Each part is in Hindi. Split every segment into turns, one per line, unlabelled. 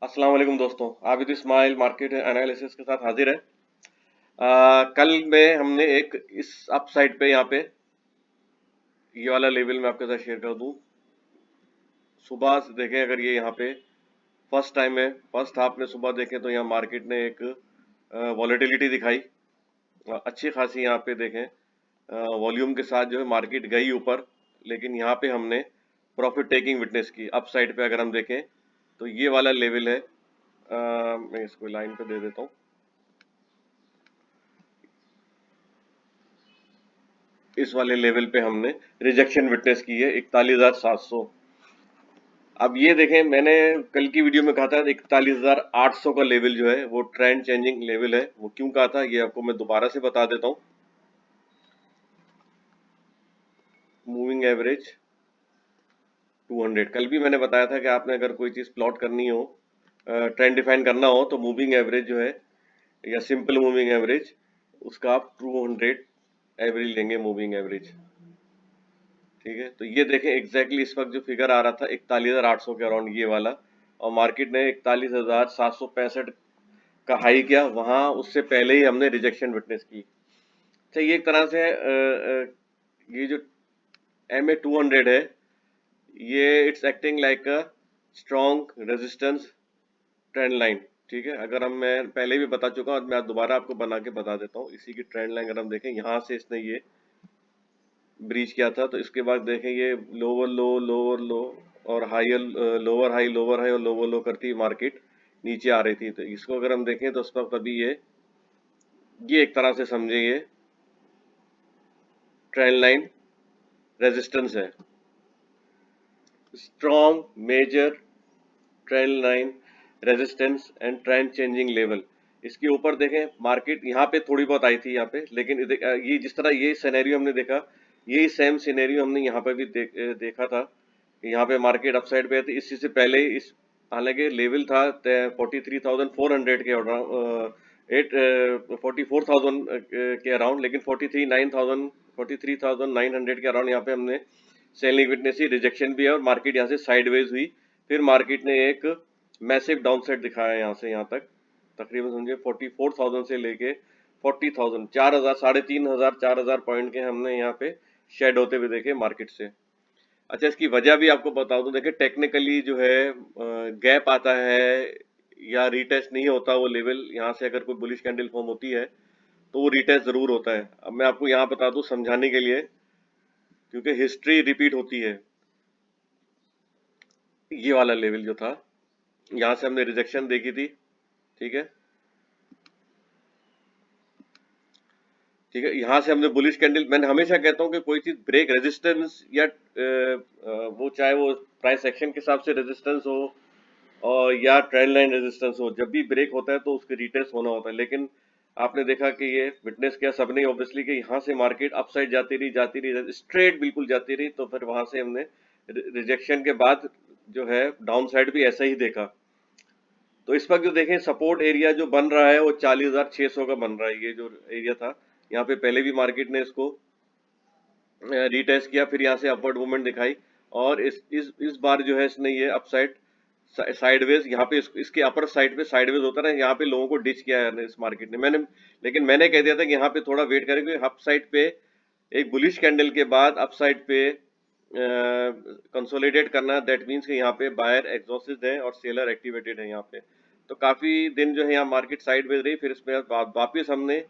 अस्सलाम वालेकुम दोस्तों, आबिद इस्माइल मार्केट एनालिसिस के साथ हाजिर है। कल में हमने एक इस अप साइड पे यहाँ पे ये वाला लेवल मैं आपके साथ शेयर कर दूं। सुबह से देखें, अगर ये यहाँ पे फर्स्ट टाइम है, फर्स्ट हाफ में सुबह देखें तो यहाँ मार्केट ने एक वॉलेटिलिटी दिखाई। अच्छी खासी यहाँ पे देखें वॉल्यूम के साथ जो है मार्केट गई ऊपर, लेकिन यहाँ पे हमने प्रॉफिट टेकिंग विटनेस की। अप साइड पे अगर हम देखें तो ये वाला लेवल है। मैं इसको लाइन पे दे देता हूँ। इस वाले लेवल पे हमने रिजेक्शन विटनेस की है 41,700। अब ये देखें, मैंने कल की वीडियो में कहा था 41,800 का लेवल जो है वो ट्रेंड चेंजिंग लेवल है। वो क्यों कहा था ये आपको मैं दोबारा से बता देता हूँ। मूविंग एवरेज 200, कल भी मैंने बताया था कि आपने अगर कोई चीज प्लॉट करनी हो, ट्रेंड डिफाइन करना हो, तो मूविंग एवरेज जो है या सिंपल मूविंग एवरेज, उसका आप 200 एवरेज लेंगे मूविंग एवरेज। ठीक है, तो ये देखें एग्जैक्टली इस वक्त जो फिगर आ रहा था 41,800 के अराउंड, ये वाला, और मार्केट ने 41,765 का हाई किया वहां। उससे पहले ही हमने रिजेक्शन विटनेस की। अच्छा, ये एक तरह से ये जो MA 200 है, ये it's acting like a strong resistance trend line. ठीक है, अगर हम, मैं पहले भी बता चुका हूँ, मैं दोबारा आपको बना के बता देता हूँ। इसी की ट्रेंड लाइन अगर हम देखें, यहाँ से इसने ये ब्रीच किया था, तो इसके बाद देखें ये लोअर लो और हायर, लोअर हाई और लोअर लो करती मार्केट नीचे आ रही थी। तो इसको अगर हम देखें तो उस वक्त अभी ये एक तरह से समझे ये ट्रेंड लाइन रेजिस्टेंस है, strong major trend line resistance and trend changing level. इसके ऊपर देखें मार्केट यहाँ पे थोड़ी बहुत आई थी यहाँ पे, लेकिन ये जिस तरह ये सिनेरियो हमने देखा, यही सेम सिनेरियो हमने यहाँ पे भी देखा था कि यहाँ पे मार्केट अपसाइड पे थी। इसी से पहले इस, हालांकि लेवल था 43,400 के अराउंड, 44,000 के अराउंड, लेकिन 43,900 के अराउंड यहाँ पे हमने सेलिंग विटनेस ही, रिजेक्शन भी है, और मार्केट यहाँ से साइडवेज हुई। फिर मार्केट ने एक मैसिव डाउनसाइड दिखाया यहाँ से यहाँ तक, तकरीबन समझे 44,000 से लेके 40,000, 4,000, 3,500, 4,000 पॉइंट के हमने यहाँ पे शेड होते हुए देखे मार्केट से। अच्छा, इसकी वजह भी आपको बता दूं। देखिए टेक्निकली जो है गैप आता है या रीटेस्ट नहीं होता वो लेवल, यहाँ से अगर कोई बुलिश कैंडल फॉर्म होती है तो वो रीटेस्ट जरूर होता है। अब मैं आपको यहाँ बता दूं समझाने के लिए, क्योंकि हिस्ट्री रिपीट होती है। ये वाला लेवल जो था, यहाँ से हमने रिजेक्शन देखी थी। ठीक है, ठीक है, यहाँ से हमने बुलिश कैंडल, मैंने हमेशा कहता हूँ कि कोई चीज ब्रेक रेजिस्टेंस या वो चाहे वो प्राइस एक्शन के हिसाब से रेजिस्टेंस हो और या ट्रेंड लाइन रेजिस्टेंस हो, जब भी ब्रेक होता है तो उसके रिटेस्ट होना होता है। लेकिन आपने देखा कि ये विटनेस किया सबने ऑब्वियसली कि यहाँ से मार्केट अपसाइड जाती रही स्ट्रेट बिल्कुल जाती रही, तो फिर वहां से हमने रिजेक्शन के बाद जो है डाउन साइड भी ऐसा ही देखा। तो इस वक्त जो देखें सपोर्ट एरिया जो बन रहा है वो 40,600 का बन रहा है। ये जो एरिया था, यहाँ पे पहले भी मार्केट ने इसको रीटेस्ट किया, फिर यहाँ से अपवर्ड मूवमेंट दिखाई, और इस बार जो है इसने ये अपसाइड साइडवेज यहाँ पे इसके अपर साइड पे साइडवेज होता है ना, यहाँ पे लोगों को डिच किया है इस मार्केट ने। लेकिन मैंने कह दिया था कि यहाँ पे थोड़ा वेट करेंगे, अप साइड पे एक बुलिश कैंडल के बाद अप साइड पे कंसोलिडेट करना, दैट मीन्स कि यहाँ पे बायर एग्जॉस्टेड है और सेलर एक्टिवेटेड है यहाँ पे। तो काफी दिन जो है यहाँ मार्केट साइडवेज रही, फिर इसमें वापिस हमने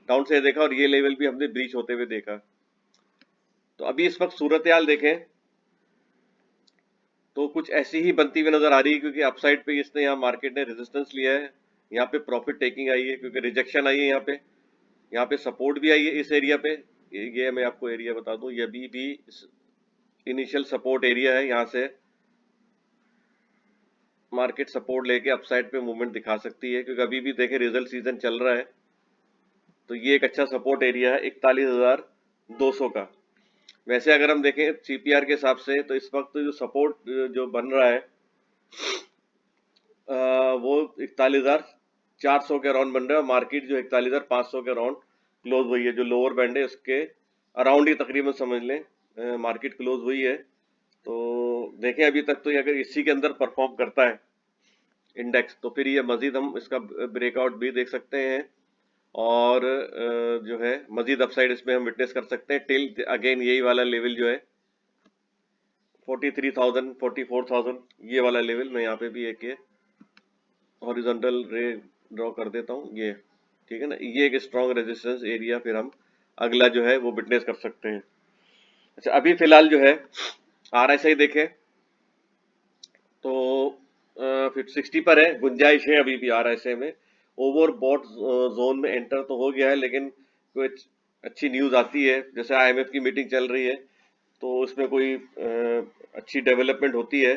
डाउन से देखा और ये लेवल भी हमने ब्रीच होते हुए देखा। तो अभी इस वक्त सूरत हाल देखें तो कुछ ऐसी ही बनती हुई नजर आ रही है, क्योंकि अपसाइड पे इसने यहाँ मार्केट ने रेजिस्टेंस लिया है, यहाँ पे प्रॉफिट टेकिंग आई है क्योंकि रिजेक्शन आई है यहाँ पे सपोर्ट भी आई है इस एरिया पे। ये मैं आपको एरिया बता दूं, ये अभी भी इनिशियल सपोर्ट एरिया है। यहाँ से मार्केट सपोर्ट लेके अपसाइड पे मूवमेंट दिखा सकती है, क्योंकि अभी भी देखें रिजल्ट सीजन चल रहा है। तो ये एक अच्छा सपोर्ट एरिया है 41,200 का। वैसे अगर हम देखें CPR के हिसाब से, तो इस वक्त जो सपोर्ट जो बन रहा है वो 41,400 के अराउंड बन रहा है। मार्केट जो 41,500 के अराउंड क्लोज हुई है, जो लोअर बैंड है उसके अराउंड ही तकरीबन समझ लें मार्केट क्लोज हुई है। तो देखें अभी तक तो ये अगर इसी के अंदर परफॉर्म करता है इंडेक्स, तो फिर ये मजीद हम इसका ब्रेकआउट भी देख सकते हैं और जो है मजीद अपसाइड इसमें हम विटनेस कर सकते हैं टिल अगेन यही वाला लेवल जो है 43,000 44,000 ये वाला लेवल। मैं यहाँ पे भी एक ये हॉरिजॉन्टल रे ड्रॉ कर देता हूँ, ये ठीक है ना, ये एक स्ट्रॉन्ग रेजिस्टेंस एरिया फिर हम अगला जो है वो विटनेस कर सकते हैं। अच्छा, अभी फिलहाल जो है RSI देखें तो फिर 60 पर है, गुंजाइश है अभी भी RSI में। ओवर बॉट जोन में एंटर तो हो गया है, लेकिन कुछ अच्छी न्यूज आती है, जैसे IMF की मीटिंग चल रही है तो उसमें कोई अच्छी डेवलपमेंट होती है,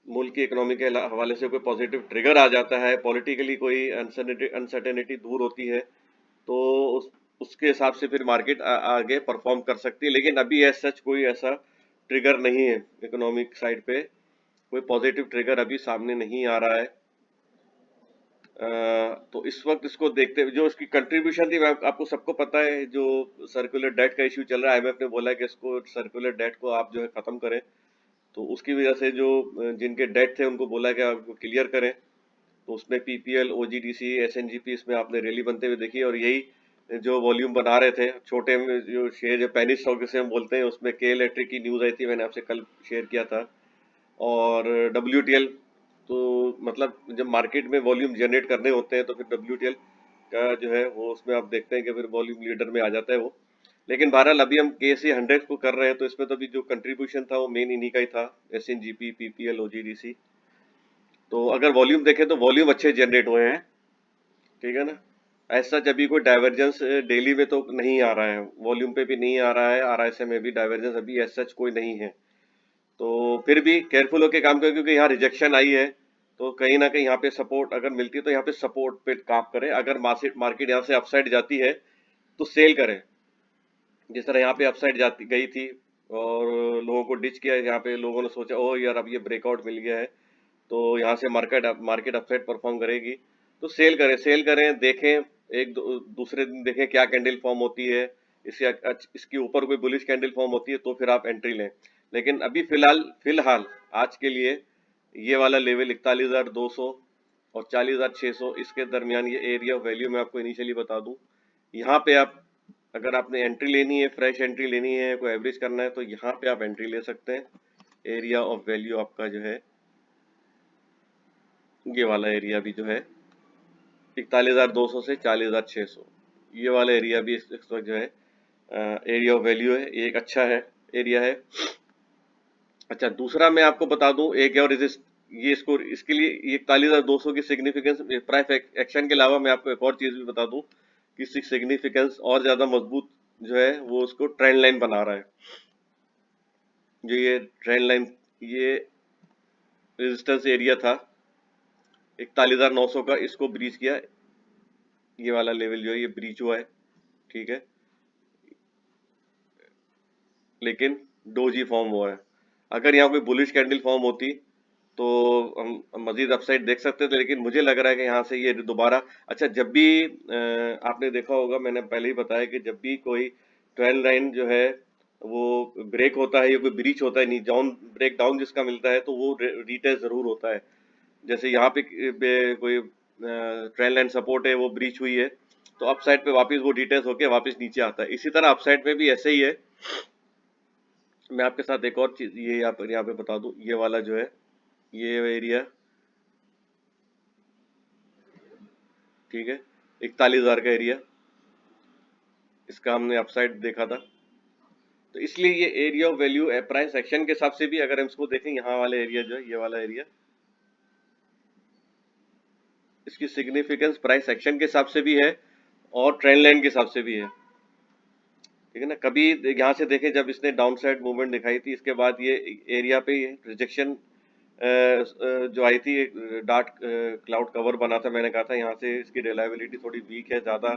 मुल्क की इकोनॉमी के हवाले से कोई पॉजिटिव ट्रिगर आ जाता है, पॉलिटिकली कोई अनसर्टेनिटी दूर होती है, तो उसके हिसाब से फिर मार्केट आगे परफॉर्म कर सकती है। लेकिन अभी सच कोई ऐसा ट्रिगर नहीं है, इकोनॉमिक साइड पे कोई पॉजिटिव ट्रिगर अभी सामने नहीं आ रहा है। तो इस वक्त इसको देखते हुए जो इसकी कंट्रीब्यूशन थी, आपको सबको पता है, जो सर्कुलर डेट का इश्यू चल रहा है, IMF ने बोला है कि इसको सर्कुलर डेट को आप जो है खत्म करें, तो उसकी वजह से जो जिनके डेट थे उनको बोला है कि आप क्लियर करें। तो उसमें PPL, OGDC, SNGP इसमें आपने रैली बनते हुए देखी, और यही जो वॉल्यूम बना रहे थे छोटे में जो शेयर, जो पेनी स्टॉक जिसे हम बोलते हैं, उसमें के इलेक्ट्रिक की न्यूज आई थी, मैंने आपसे कल शेयर किया था, और WTL। तो मतलब जब मार्केट में वॉल्यूम जनरेट करने होते हैं तो फिर WTL का जो है वो उसमें आप देखते हैं कि फिर वॉल्यूम लीडर में आ जाता है वो। लेकिन बहरहाल अभी हम KC 100 को कर रहे हैं, तो इसमें तो अभी जो कंट्रीब्यूशन था वो मेन इन्हीं का ही था, SNGP, PPL, OGDC। तो अगर वॉल्यूम देखें तो वॉल्यूम अच्छे जनरेट हुए हैं, ठीक है ना। ऐसा जब भी कोई डाइवर्जेंस डेली में तो नहीं आ रहा है, वॉल्यूम पे भी नहीं आ रहा है, RSI में भी डाइवर्जेंस अभी सच कोई नहीं है। तो फिर भी केयरफुल होकर काम करें, क्योंकि यहाँ रिजेक्शन आई है, तो कहीं ना कहीं यहाँ पे सपोर्ट अगर मिलती है तो यहाँ पे सपोर्ट पे काम करें। अगर मार्केट यहाँ से अपसाइड जाती है तो सेल करें, जिस तरह यहाँ पे अपसाइड जाती गई थी और लोगों को डिच किया, यहाँ पे लोगों ने सोचा ओ यार अब ये ब्रेकआउट मिल गया है तो यहाँ से मार्केट अपसाइड परफॉर्म करेगी, तो सेल करें, देखें दूसरे दिन देखें क्या कैंडल फॉर्म होती है, इसके ऊपर कोई बुलिश कैंडल फॉर्म होती है तो फिर आप एंट्री लें। लेकिन अभी फिलहाल आज के लिए ये वाला लेवल 41,200 और 40,600 इसके दरमियान ये एरिया ऑफ वैल्यू मैं आपको इनिशियली बता दूं। यहाँ पे आप अगर आपने एंट्री लेनी है, फ्रेश एंट्री लेनी है, कोई एवरेज करना है, तो यहाँ पे आप एंट्री ले सकते हैं। एरिया ऑफ वैल्यू आपका जो है ये वाला एरिया भी जो है 41,200 से 40,600, ये वाला एरिया भी इस वक्त जो है एरिया ऑफ वैल्यू है, ये एक अच्छा है एरिया है। अच्छा, दूसरा मैं आपको बता दूं एक और रेजिस्ट, ये स्कोर इसके लिए ये 41,200 की सिग्निफिकेंस प्राइस एक्शन के अलावा मैं आपको एक और चीज भी बता दूं कि सिग्निफिकेंस और ज्यादा मजबूत जो है वो उसको ट्रेंड लाइन बना रहा है। जो ये ट्रेंड लाइन, ये रेजिस्टेंस एरिया था 41,900 का, इसको ब्रीच किया, ये वाला लेवल जो है ये ब्रीच हुआ है, ठीक है, लेकिन डोजी फॉर्म हुआ है। अगर यहाँ कोई बुलिश कैंडल फॉर्म होती तो हम मजीद अपसाइड देख सकते थे, लेकिन मुझे लग रहा है कि यहाँ से ये दोबारा, अच्छा जब भी आपने देखा होगा, मैंने पहले ही बताया कि जब भी कोई ट्रेंड लाइन जो है वो ब्रेक होता है या कोई ब्रीच होता है, नहीं डाउन ब्रेक डाउन जिसका मिलता है, तो वो रिटेस्ट जरूर होता है। जैसे यहाँ पे कोई ट्रेंड लाइन सपोर्ट है, वो ब्रीच हुई है, तो अपसाइड पे वापस वो डिटेल्स होके वापस नीचे आता है। इसी तरह अपसाइड पे भी ऐसे ही है। मैं आपके साथ एक और चीज ये यहाँ पे बता दूं, ये वाला जो है ये एरिया, ठीक है, 41,000 का एरिया, इसका हमने अपसाइड देखा था। तो इसलिए ये area of value price action के हिसाब से भी अगर हम इसको देखें, यहाँ वाला एरिया जो है ये वाला एरिया, इसकी सिग्निफिकेंस प्राइस एक्शन के हिसाब से भी है और ट्रेंड लाइन के हिसाब से भी है, ठीक है ना। कभी यहाँ से देखें जब इसने डाउन साइड मूवमेंट दिखाई थी, इसके बाद ये एरिया पे रिजेक्शन जो आई थी, डार्क क्लाउड कवर बना था, मैंने कहा था यहाँ से इसकी रिलायबिलिटी थोड़ी वीक है, ज़्यादा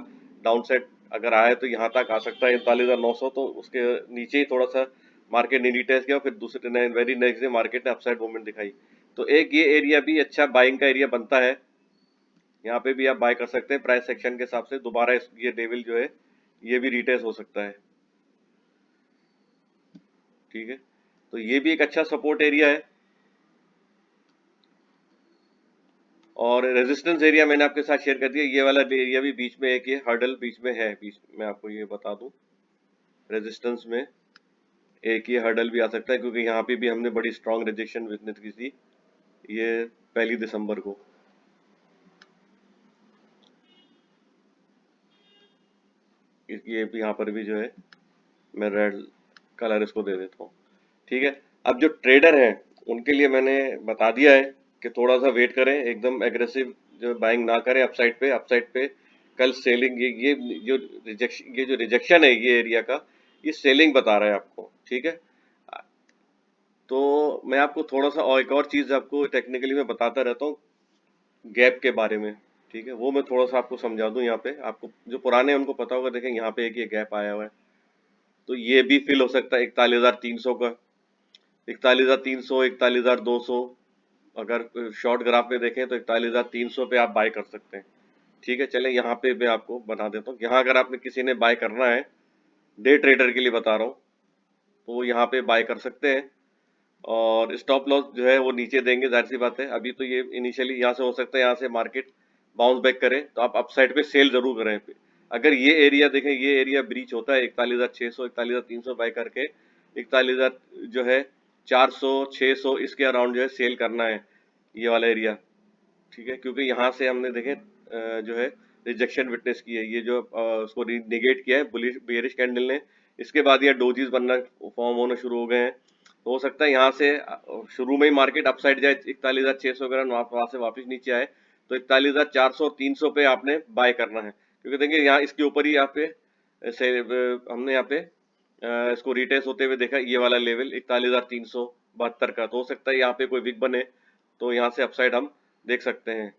डाउन साइड अगर आए तो यहाँ तक आ सकता है 39,900, तो उसके नीचे ही थोड़ा सा मार्केट ने रिटेस्ट किया, फिर दूसरे वेरी नेक्स्ट डे मार्केट ने अपसाइड मूवमेंट दिखाई। तो एक ये एरिया भी अच्छा बाइंग का एरिया बनता है, यहाँ पे भी आप बाय कर सकते हैं प्राइस सेक्शन के हिसाब से। दोबारा ये लेवल जो है ये भी रिटेस्ट हो सकता है, ठीक है, तो ये भी एक अच्छा सपोर्ट एरिया है। और रेजिस्टेंस एरिया मैंने आपके साथ शेयर कर दिया, ये वाला एरिया भी बीच में एक ये हर्डल बीच में है, बीच में आपको ये बता दूं, रेजिस्टेंस में एक ये हर्डल भी आ सकता है, क्योंकि यहाँ पे भी हमने बड़ी स्ट्रॉन्ग रिजेक्शन विटनेस की थी ये 1 दिसंबर को। ये भी यहाँ पर भी जो है मैं रेड कलर इसको दे देता हूँ। ठीक है, अब जो ट्रेडर हैं उनके लिए मैंने बता दिया है कि थोड़ा सा वेट करें, एकदम एग्रेसिव जो बाइंग ना करें अपसाइड पे कल सेलिंग, ये जो रिजेक्शन है ये एरिया का, ये सेलिंग बता रहा है आपको। ठीक है, तो मैं आपको थोड़ा सा और एक और चीज आपको टेक्निकली मैं बताता रहता हूँ गैप के बारे में। ठीक है, वो मैं थोड़ा सा आपको समझा दूं। यहाँ पे आपको जो पुराने हैं उनको पता होगा, देखें यहाँ पे एक ये गैप आया हुआ है, तो ये भी फिल हो सकता है 41,300 का, 41,300, 41,200। अगर शॉर्ट ग्राफ में देखें तो 41,300 पे आप बाय कर सकते हैं। ठीक है, चले यहाँ पे मैं आपको बता देता हूँ, यहाँ अगर आपने किसी ने बाय करना है, डे ट्रेडर के लिए बता रहा हूँ, तो वो यहाँ पे बाय कर सकते हैं। और स्टॉप लॉस जो है वो नीचे देंगे, जाहिर सी बात है। अभी तो ये इनिशियली यहाँ से हो सकता है, यहाँ से मार्केट बाउंस बैक करे तो आप अपसाइड पे सेल जरूर करें। अगर ये एरिया देखें, ये एरिया ब्रीच होता है 41,600, 41,300 बाय करके 41,000 जो है 400, 600 इसके अराउंड जो है सेल करना है, ये वाला एरिया। ठीक है, क्योंकि यहाँ से हमने देखे जो है रिजेक्शन विटनेस की है, ये जो उसको निगेट किया है बुलिश बेरिश कैंडल ने, इसके बाद ये डोजीज बनना फॉर्म होना शुरू हो गए हैं। तो हो सकता है यहाँ से शुरू में ही मार्केट अपसाइड जाए 41,600 ग्राम, वहां से वापस नीचे आए तो 41,400 और 300 पे आपने बाय करना है, क्योंकि देखिए यहाँ इसके ऊपर ही यहाँ पे हमने यहाँ पे इसको रिटेस्ट होते हुए देखा, ये वाला लेवल 41,372 का। तो हो सकता है यहाँ पे कोई विक बने तो यहाँ से अपसाइड हम देख सकते हैं।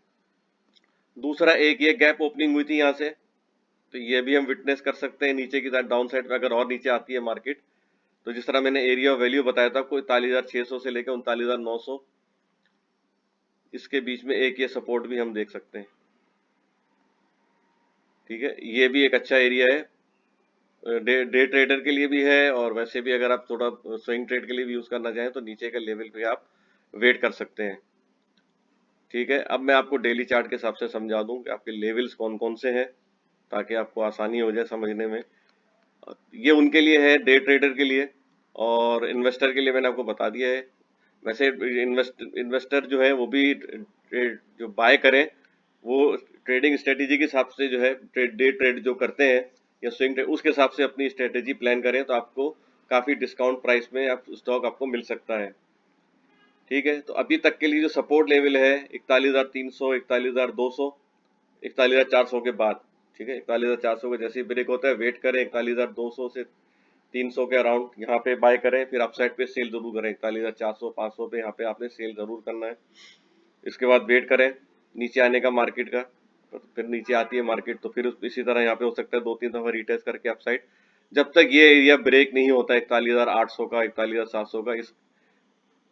दूसरा एक ये गैप ओपनिंग हुई थी यहाँ से, तो ये भी हम विटनेस कर सकते हैं नीचे की तरफ, डाउन साइड पे अगर और नीचे आती है मार्केट। तो जिस तरह मैंने एरिया ऑफ वैल्यू बताया था आपको 41,600 से लेकर 39,900, इसके बीच में एक ये सपोर्ट भी हम देख सकते हैं। ठीक है, ये भी एक अच्छा एरिया है, डे ट्रेडर के लिए भी है, और वैसे भी अगर आप थोड़ा स्विंग ट्रेड के लिए भी यूज करना चाहें तो नीचे के लेवल पे आप वेट कर सकते हैं। ठीक है, अब मैं आपको डेली चार्ट के हिसाब से समझा दूं कि आपके लेवल्स कौन कौन से हैं, ताकि आपको आसानी हो जाए समझने में। ये उनके लिए है डे ट्रेडर के लिए, और इन्वेस्टर के लिए मैंने आपको बता दिया है। वैसे इन्वेस्टर जो है वो भी जो बाय करें वो ट्रेडिंग स्ट्रेटेजी के हिसाब से जो है डे ट्रेड जो करते हैं या स्विंग ट्रेड, उसके हिसाब से अपनी स्ट्रेटेजी प्लान करें तो आपको काफी डिस्काउंट प्राइस में आप स्टॉक आपको मिल सकता है। ठीक है, तो अभी तक के लिए जो सपोर्ट लेवल है 41,300, 41,200, 41,400 के बाद। ठीक है, 41,400 का जैसे ही ब्रेक होता है वेट करें, 41,200 से 300 के अराउंड यहाँ पे बाय करें, फिर अपसाइड पे सेल जरूर करें, 41,400, 500 पे यहाँ पे आपने सेल जरूर करना है। इसके बाद वेट करें नीचे आने का मार्केट का, तो फिर नीचे आती है मार्केट तो फिर इसी तरह यहाँ पे हो सकता है 2-3 दफा रिटेस्ट करके अपसाइड, जब तक ये एरिया ब्रेक नहीं होता 41,800 का, 41,700 का। इस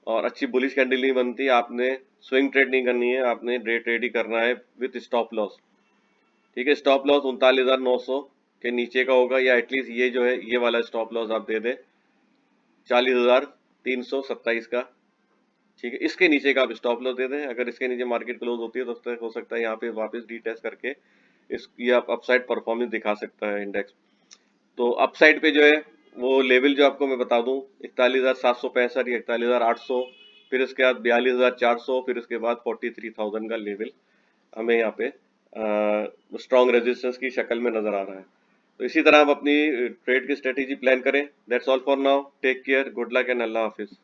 और अच्छी बुलिश कैंडल नहीं बनती, आपने स्विंग ट्रेड नहीं करनी है, आपने डे ट्रेड ही करना है विथ स्टॉप लॉस। ठीक है, स्टॉप लॉस 39,900 के नीचे का होगा, या एटलीस्ट ये जो है ये वाला स्टॉप लॉस आप दे दें 40,327 का। ठीक है, इसके नीचे का आप स्टॉप लॉस दे दें। अगर इसके नीचे मार्केट क्लोज होती है तो हो सकता है यहाँ पे वापस रीटेस्ट करके ये आप अपसाइड परफॉर्मेंस दिखा सकता है इंडेक्स। तो अपसाइड पे जो है वो लेवल जो आपको मैं बता दूं 41,765 या 41,800, फिर इसके बाद 42,400, फिर इसके बाद 43,000 का लेवल हमें यहाँ पे स्ट्रॉन्ग रेजिस्टेंस की शक्ल में नजर आ रहा है। तो इसी तरह आप अपनी ट्रेड की स्ट्रेटेजी प्लान करें। That's all for now, take care, good luck and अल्लाह हाफिज।